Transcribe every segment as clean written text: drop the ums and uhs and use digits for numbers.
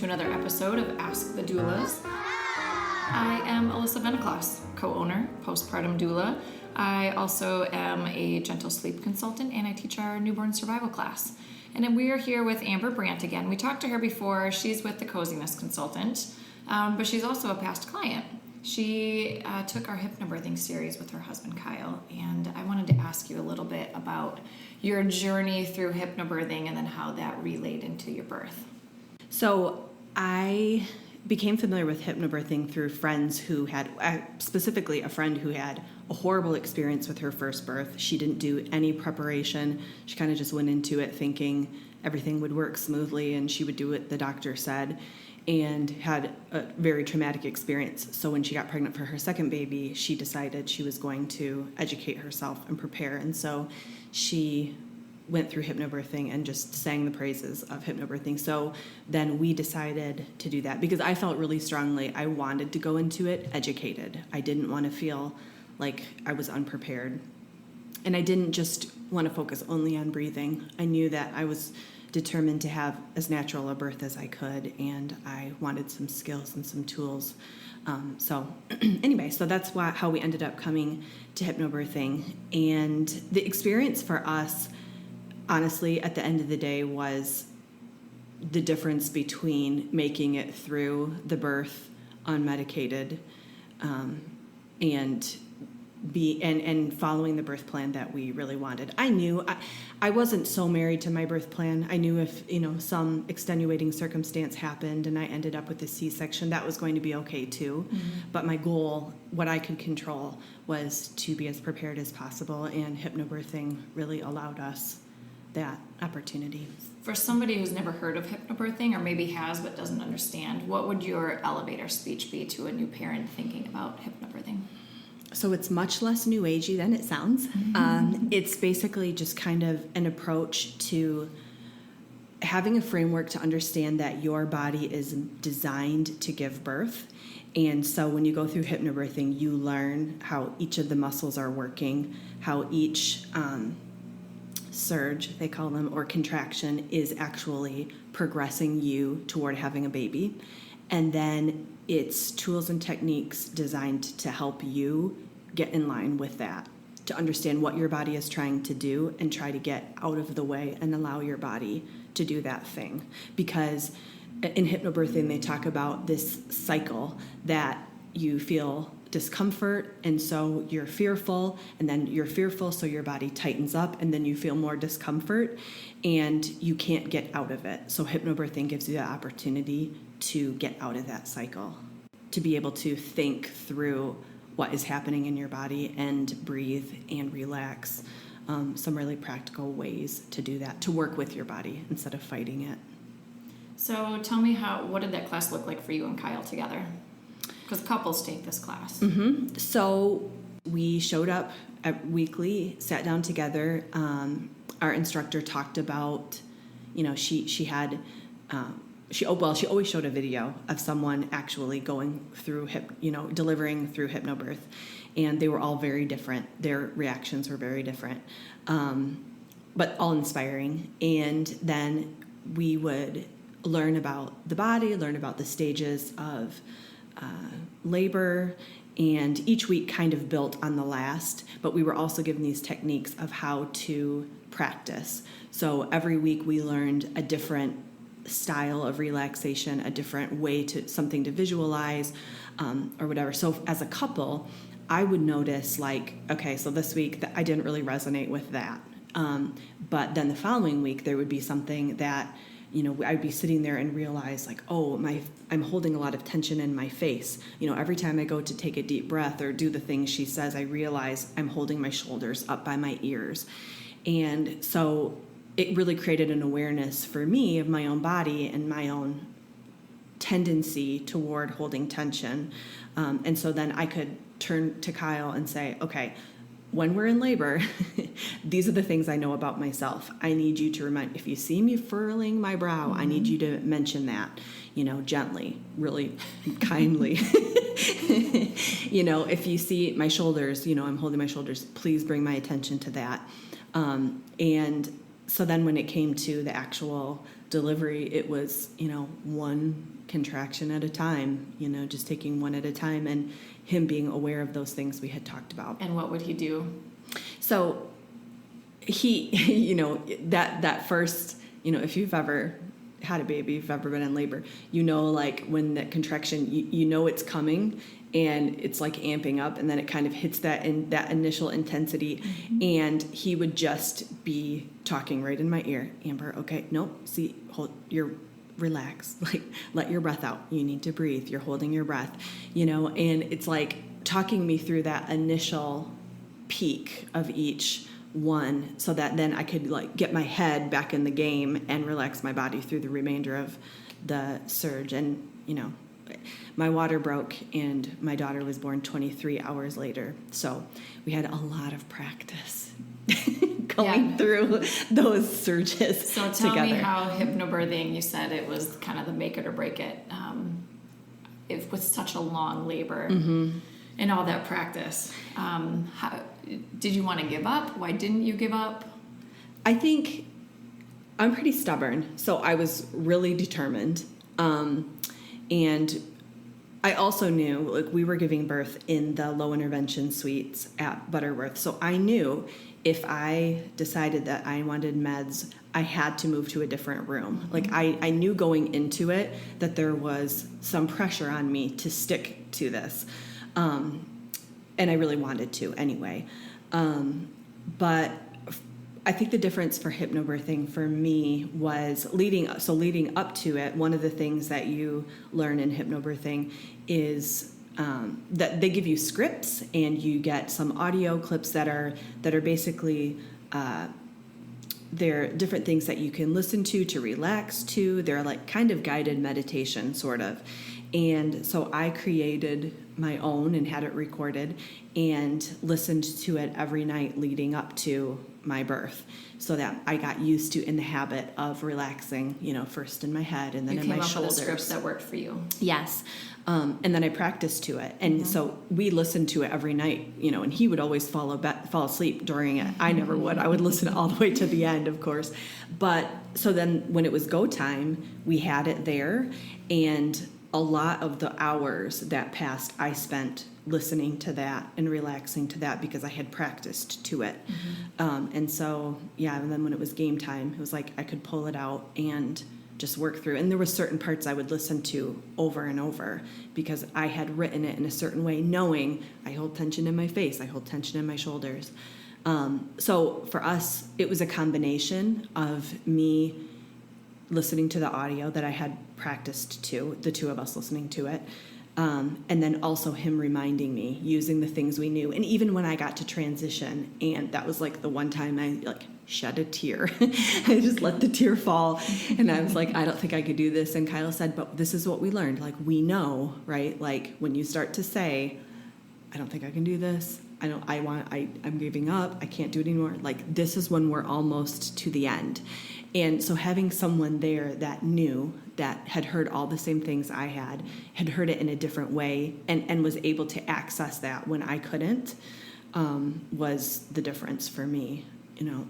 to another episode of Ask the Doulas. I am Alyssa Veneclaus, co-owner, postpartum doula. I also am a gentle sleep consultant, and I teach our newborn survival class. And then we are here with Amber Brandt again. We talked to her before. She's with the Coziness Consultant, but she's also a past client. She took our HypnoBirthing series with her husband, Kyle, and I wanted to ask you a little bit about your journey through hypnobirthing and then how that relayed into your birth. So I became familiar with hypnobirthing through friends who had, specifically a friend who had a horrible experience with her first birth. She didn't do any preparation. She kind of just went into it thinking everything would work smoothly and she would do what the doctor said, and had a very traumatic experience. So when she got pregnant for her second baby, she decided she was going to educate herself and prepare. And so she went through hypnobirthing and just sang the praises of hypnobirthing. So then we decided to do that because I felt really strongly I wanted to go into it educated. I didn't want to feel like I was unprepared. And I didn't just want to focus only on breathing. I knew that I was determined to have as natural a birth as I could, and I wanted some skills and some tools. Anyway, so that's how we ended up coming to hypnobirthing. And the experience for us, honestly, at the end of the day, was the difference between making it through the birth unmedicated and following the birth plan that we really wanted. I knew I wasn't so married to my birth plan. I knew if some extenuating circumstance happened and I ended up with a C-section, that was going to be okay too. Mm-hmm. But my goal, what I could control, was to be as prepared as possible, and hypnobirthing really allowed us that opportunity. For somebody who's never heard of hypnobirthing, or maybe has but doesn't understand, what would your elevator speech be to a new parent thinking about hypnobirthing? So it's much less new agey than it sounds. Mm-hmm. It's basically just kind of an approach to having a framework to understand that your body is designed to give birth. And so when you go through hypnobirthing, you learn how each of the muscles are working, how each surge, they call them, or contraction, is actually progressing you toward having a baby. And then it's tools and techniques designed to help you get in line with that, to understand what your body is trying to do and try to get out of the way and allow your body to do that thing. Because in hypnobirthing, they talk about this cycle that you feel discomfort, and so you're fearful, and then you're fearful, so your body tightens up, and then you feel more discomfort, and you can't get out of it. So hypnobirthing gives you the opportunity to get out of that cycle, to be able to think through what is happening in your body and breathe and relax. Some really practical ways to do that, to work with your body instead of fighting it. So tell me, what did that class look like for you and Kyle together? Because couples take this class. Mm-hmm. So we showed up weekly, sat down together. Our instructor talked about, she always showed a video of someone actually going through delivering through hypnobirth, and they were all very different. Their reactions were very different, but all inspiring. And then we would learn about the body, learn about the stages of labor, and each week kind of built on the last, but we were also given these techniques of how to practice. So every week we learned a different style of relaxation, a different way to something to visualize, or whatever. So as a couple, I would notice okay, so this week I didn't really resonate with that. But then the following week there would be something that I'd be sitting there and realize I'm holding a lot of tension in my face. Every time I go to take a deep breath or do the things she says, I realize I'm holding my shoulders up by my ears. And so it really created an awareness for me of my own body and my own tendency toward holding tension. And so then I could turn to Kyle and say, okay, when we're in labor, these are the things I know about myself. I need you to remind, if you see me furling my brow, mm-hmm. I need you to mention that, gently, really kindly. If you see my shoulders, I'm holding my shoulders, please bring my attention to that. And so then when it came to the actual delivery, it was, one contraction at a time, just taking one at a time, and him being aware of those things we had talked about. And what would he do? So he, that first, if you've ever had a baby, if you've ever been in labor, like when that contraction, it's coming, and it's like amping up, and then it kind of hits that initial intensity. Mm-hmm. And he would just be talking right in my ear. Amber, okay, nope, see, relax, like let your breath out. You need to breathe. You're holding your breath, and it's like talking me through that initial peak of each one, so that then I could like get my head back in the game and relax my body through the remainder of the surge. And, my water broke and my daughter was born 23 hours later. So we had a lot of practice going through those surges So tell me how HypnoBirthing, you said it was kind of the make it or break it. It was such a long labor and all that practice. How, did you want to give up? Why didn't you give up? I think I'm pretty stubborn, so I was really determined. And I also knew, like, we were giving birth in the low intervention suites at Butterworth. So I knew if I decided that I wanted meds, I had to move to a different room. Like, I knew going into it that there was some pressure on me to stick to this. And I really wanted to anyway. But I think the difference for hypnobirthing for me was leading up to it. One of the things that you learn in hypnobirthing is that they give you scripts, and you get some audio clips that are basically they're different things that you can listen to relax to. They're like kind of guided meditation, sort of. And so I created my own and had it recorded and listened to it every night leading up to my birth, so that I got used to in the habit of relaxing, first in my head and then in my shoulders. You came up with a script that worked for you. Yes. And then I practiced to it. And so we listened to it every night, and he would always fall asleep during it. I never would. I would listen all the way to the end, of course. But so then when it was go time, we had it there, and a lot of the hours that passed, I spent listening to that and relaxing to that because I had practiced to it. And so, and then when it was game time, it was like I could pull it out and just work through. And there were certain parts I would listen to over and over because I had written it in a certain way, knowing I hold tension in my face, I hold tension in my shoulders. So for us, it was a combination of me listening to the audio that I had practiced to, the two of us listening to it, and then also him reminding me, using the things we knew. And even when I got to transition, and that was like the one time I shed a tear. I just let the tear fall, and I was like, I don't think I could do this. And Kyla said, but this is what we learned. Like, we know, right? Like, when you start to say, I don't think I can do this, I'm giving up, I can't do it anymore. Like, this is when we're almost to the end. And so having someone there that knew, that had heard all the same things I had heard it in a different way, and was able to access that when I couldn't, was the difference for me.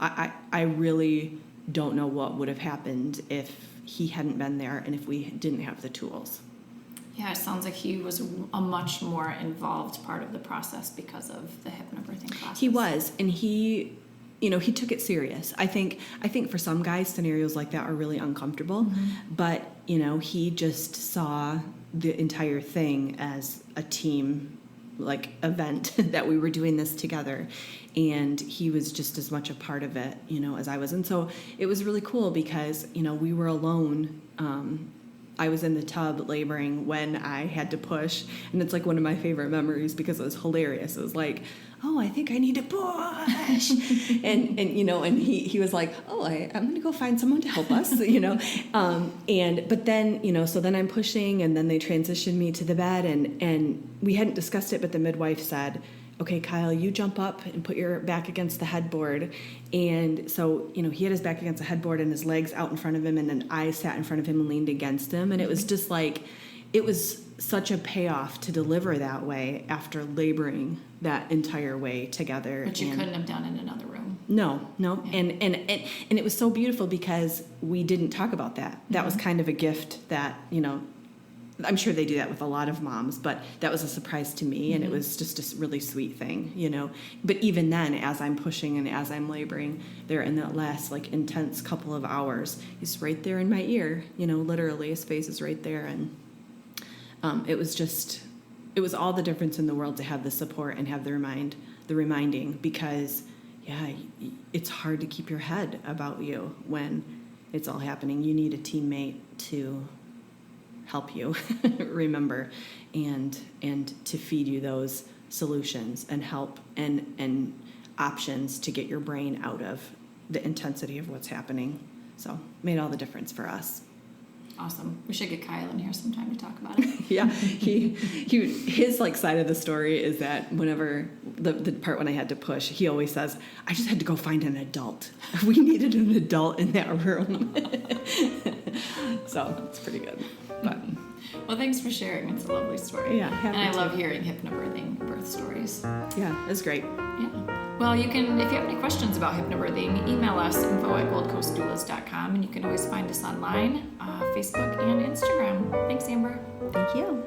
I really don't know what would have happened if he hadn't been there and if we didn't have the tools. Yeah, it sounds like he was a much more involved part of the process because of the hypnobirthing process. He was, and he took it serious. I think for some guys, scenarios like that are really uncomfortable, but he just saw the entire thing as a team event that we were doing this together, and he was just as much a part of it, as I was. And so it was really cool because, we were alone. I was in the tub laboring when I had to push, and it's like one of my favorite memories because it was hilarious. It was like, oh, I think I need to push. and he was like, oh, I'm going to go find someone to help us, but then, so then I'm pushing, and then they transitioned me to the bed, and we hadn't discussed it, but the midwife said, okay, Kyle, you jump up and put your back against the headboard. And so, he had his back against the headboard and his legs out in front of him, and then I sat in front of him and leaned against him. And it was just like, it was such a payoff to deliver that way after laboring that entire way together. Which you couldn't have done in another room. No. Yeah. And it was so beautiful because we didn't talk about that. That was kind of a gift that, I'm sure they do that with a lot of moms, but that was a surprise to me, and it was just a really sweet thing, But even then, as I'm pushing and as I'm laboring, there in that last intense couple of hours, he's right there in my ear, literally his face is right there, and it was all the difference in the world to have the support and have the reminding, because it's hard to keep your head about you when it's all happening. You need a teammate to help you remember and to feed you those solutions and help and options to get your brain out of the intensity of what's happening. So made all the difference for us. Awesome. We should get Kyle in here sometime to talk about it. Yeah, his side of the story is that whenever the part when I had to push, he always says, "I just had to go find an adult. We needed an adult in that room." So it's pretty good. But well, thanks for sharing. It's a lovely story. Yeah, happy and I to. love hearing hypnobirthing birth stories. Yeah, it's great. Yeah. Well, if you have any questions about hypnobirthing, email us info@goldcoastdoulas.com, and you can always find us online, Facebook and Instagram. Thanks, Amber. Thank you.